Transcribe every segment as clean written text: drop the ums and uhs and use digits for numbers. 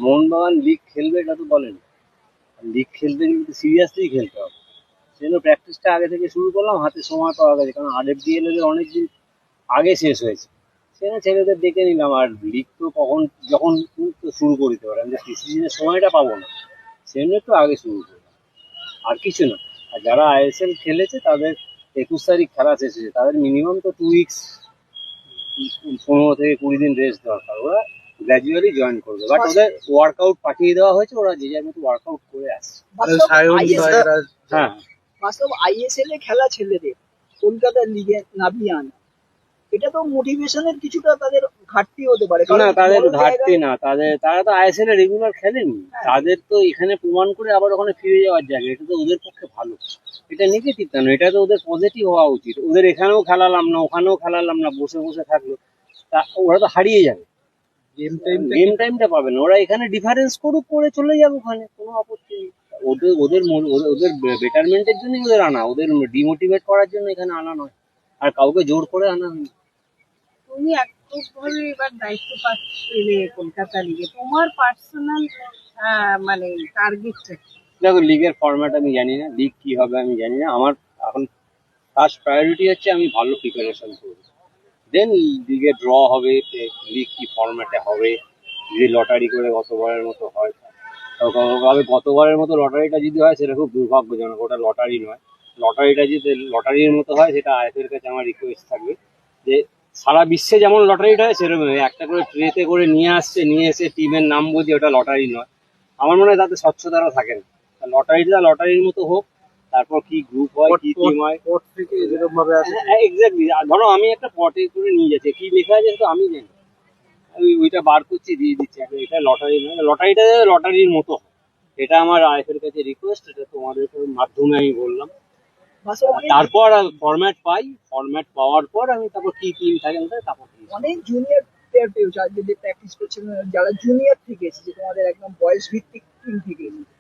Mohun Bagan league খেলবে এটা তো বলেন, লিগ খেলতে কিন্তু সিরিয়াসলি খেলতে হবে। সেজন্য প্র্যাকটিসটা আগে থেকে শুরু করলাম, হাতে সময় পাওয়া গেছে, কারণ RFDL এদের অনেকদিন আগে শেষ হয়েছে। সেখানে ছেলেদের দেখে নিলাম, আর লিগ তো কখন যখন তো শুরু করে দিতে পারে, আমি যে সিজনের সময়টা পাবো না, সেজন্য একটু আগে শুরু করলাম, আর কিছু না। আর যারা ISL খেলেছে তাদের 21 তারিখ খেলা শেষ হয়েছে, তাদের মিনিমাম তো 2 উইকস, 15 থেকে 20 দিন রেস্ট দরকার। ওরা গ্র্যাজুয়ালি জয়েন করবে, বাট ওদের ওয়ার্কআউট পাঠিয়ে দেওয়া হয়েছে, ওরা যে যার মতো ওয়ার্কআউট করে আসছে। হ্যাঁ, বাস্তব ISL এ খেলা ছেলেদের কলকাতা লিগে নামিয়ে আনা, এটা তো মোটিভেশনের কিছুটা তাদের ঘাটতি হতে পারে। না, তাদের ঘাটতি না, তারা তো ISL এ রেগুলার খেলেনি, তাদের তো এখানে প্রমাণ করে আবার ওখানে ফিরে যাওয়ার জায়গা, এটা তো ওদের পক্ষে ভালো। এটা নেগেটিভ কেন, এটা তো ওদের পজিটিভ হওয়া উচিত। ওদের এখানেও খেলালাম না, ওখানেও খেলালাম না, বসে বসে থাকলো, তা ওরা তো হারিয়ে যাবে, গেম টাইমটা পাবে না। ওরা এখানে ডিফারেন্স করুক, করে চলে যাবে ওখানে, কোনো আপত্তি নেই। ওদের বেটারমেন্টের জন্য ওদের আনা, ওদের ডিমোটিভেট করার জন্য এখানে আনা নয়, আর কাউকে জোর করে আনা হয়নি। তুমি এককভাবে এবার দায়িত্ব পেলে কলকাতা লিগে, তোমার পার্সোনাল মানে টার্গেটটা কি? দেখো, লিগের ফরম্যাট আমি জানি না, লিগ কি হবে আমি জানি না। আমার এখন ফার্স্ট প্রায়োরিটি হচ্ছে আমি ভালো প্রিপারেশন করবো, দেন লিগে ড্র হবে, লিগ কি ফরম্যাটে হবে, যদি লটারি করে গতবারের মতো হয়, তবে গতবারের মতো লটারিটা যদি হয় সেটা খুব দুর্ভাগ্যজনক, ওটা লটারি নয়। লটারিটা যদি লটারির মতো হয়, সেটা IFL এর কাছে আমার রিকোয়েস্ট থাকবে যে সারা বিশ্বে যেমন লটারিটা হয় সেরকম একটা করে ট্রেতে করে নিয়ে আসছে, নিয়ে এসে টিমের নাম বুঝে, ওটা লটারি নয়। আমার মনে হয় তাতে স্বচ্ছতারও থাকে না। লটারিটা লটারির মতো হোক, তারপর কি গ্রুপ হয়, কি টিম হয়, এক্স্যাক্টলি। ধরো আমি একটা পটে করে নিয়ে যাচ্ছি, কি লেখা আছে তো আমি জানি, ওইটা বার করছি, দিয়ে দিচ্ছি, এটা লটারি নয়, লটারিটা লটারির মতো হয়। এটা আমার IFL এর কাছে রিকোয়েস্ট, এটা তোমাদের মাধ্যমে আমি বললাম। তারপর ফরম্যাট পাই, ফরম্যাট পাওয়ার পর আমি তারপর কি টিম থাকে তারপর অনেক জুনিয়র প্লেয়ার পেয়েছো যদি প্র্যাকটিস করছে, যারা জুনিয়র থেকে এসেছে, তোমাদের একদম বয়স ভিত্তিক টিম থেকে এসেছে,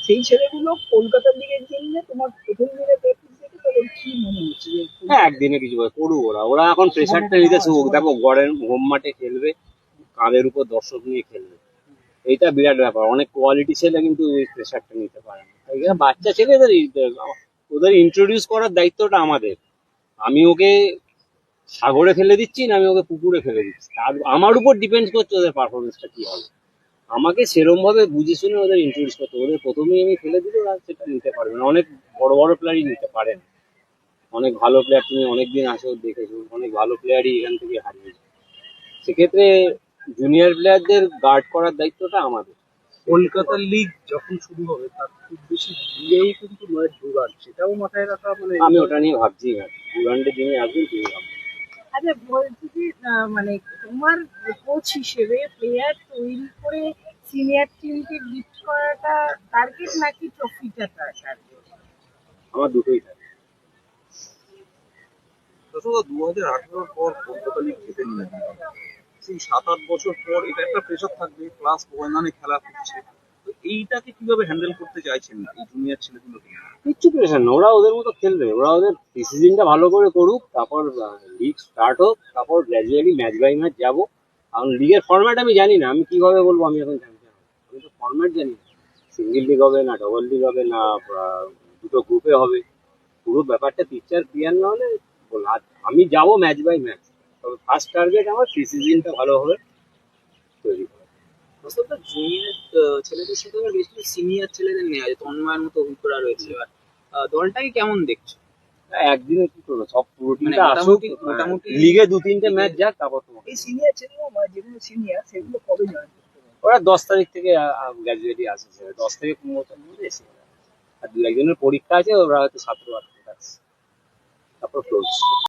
সেই ছেলেগুলো কলকাতা লিগের জন্য তোমার প্রথম দিনে প্র্যাকটিস দেখে তাদের কি মনে হচ্ছে যে হ্যাঁ, একদিনে কিছু করুক, ওরা এখন প্রেশারটা নিতে শুরু। দেখো, গড়ের হোম মাঠে খেলবে, কাঁধের উপর দর্শক নিয়ে খেলবে, এইটা বিরাট ব্যাপার। অনেক কোয়ালিটি ছেলে কিন্তু এই প্রেশারটা নিতে পারে না। এখানে বাচ্চা ছেলেদের ওদের ইন্ট্রোডিউস করার দায়িত্বটা আমাদের। আমি ওকে সাগরে ফেলে দিচ্ছি না, আমি ওকে পুকুরে ফেলে দিচ্ছি, আমার উপর ডিপেন্ড করছে ওদের পারফরমেন্সটা কি হবে। আমাকে সেরম ভাবে বুঝে শুনে ওদের ইন্ট্রোডিউস করতে, ওদের প্রথমেই আমি ফেলে দিলে ওরা সেটা নিতে পারবে না। অনেক বড় বড় প্লেয়ারই নিতে পারেন, অনেক ভালো প্লেয়ার, তুমি অনেকদিন আসো দেখেছো, অনেক ভালো প্লেয়ারই এখান থেকে হারিয়ে যায়। সেক্ষেত্রে জুনিয়র প্লেয়ারদের গার্ড করার দায়িত্বটা আমাদের। কলকাতা লিগ যখন শুরু হবে তার খুব বেশি দূরেই কিন্তু নয় ডুরান্ড, সেটাও মাথায় রাখা। মানে আমি ওটা নিয়ে ভাবছি না, ডুরান্ডের যিনি আসবেন তিনি ভাববেন। আচ্ছা, বলছি যে মানে তোমার কোচ হিসেবে প্লেয়ার তৈরি করে সিনিয়র টিমকে লিড করাটা টার্গেট নাকি ট্রফিটা টার্গেট? আমার দুটোই থাকে। 2018 পর কলকাতা লিগ জিতে নিয়ে সেই 7-8 বছর পর এটা একটা প্রেশার থাকবে, ক্লাস ওয়ানে খেলা হচ্ছে, তো এইটাকে কিভাবে হ্যান্ডেল করতে চাইছেন এই জুনিয়র ছেলেগুলোকে? কিচ্ছু প্রেশার না, ওরা ওদের মতো খেলবে, ওরা ওদের প্রিসিজনটা ভালো করে করুক, তারপর লিগ স্টার্ট হোক, তারপর গ্র্যাজুয়ালি ম্যাচ বাই ম্যাচ যাবো। কারণ লিগের ফরম্যাট আমি জানি না, আমি কিভাবে বলবো আমি এখন চ্যাম্পিয়ন, আমি তো ফরম্যাট জানি না। সিঙ্গেল লিগ হবে না ডবল লিগ হবে না, দুটো গ্রুপে হবে, পুরো ব্যাপারটা পিকচার ক্লিয়ার না হলে আমি যাবো ম্যাচ বাই ম্যাচ। তবে ফার্স্ট টার্গেট আমার প্রিসিজনটা ভালোভাবে তৈরি করা। বাস্তবটা জুনিয়র ছেলেদের সাথে বেশি সিনিয়র ছেলেদের নেওয়া যায়, তন্ময়ের মতো অভিজ্ঞতা রয়েছে। এবার দলটাকে কেমন দেখছো? একদিনে কি করবো, সব পুরো টিমটা আসুক, মোটামুটি লিগে 2-3টে ম্যাচ যাক, তারপর তোমাকে। এই সিনিয়র ছেলেরা যেগুলো সিনিয়র সেগুলো কবে জয়েন করতে পারে? ওরা 10 তারিখ থেকে গ্র্যাজুয়েটলি আসে, 10 থেকে 15টার মধ্যে এসে যাবে। আর দু একজনের পরীক্ষা আছে, ওরা হয়তো 17-18 আসছে, তারপর ক্লোজ।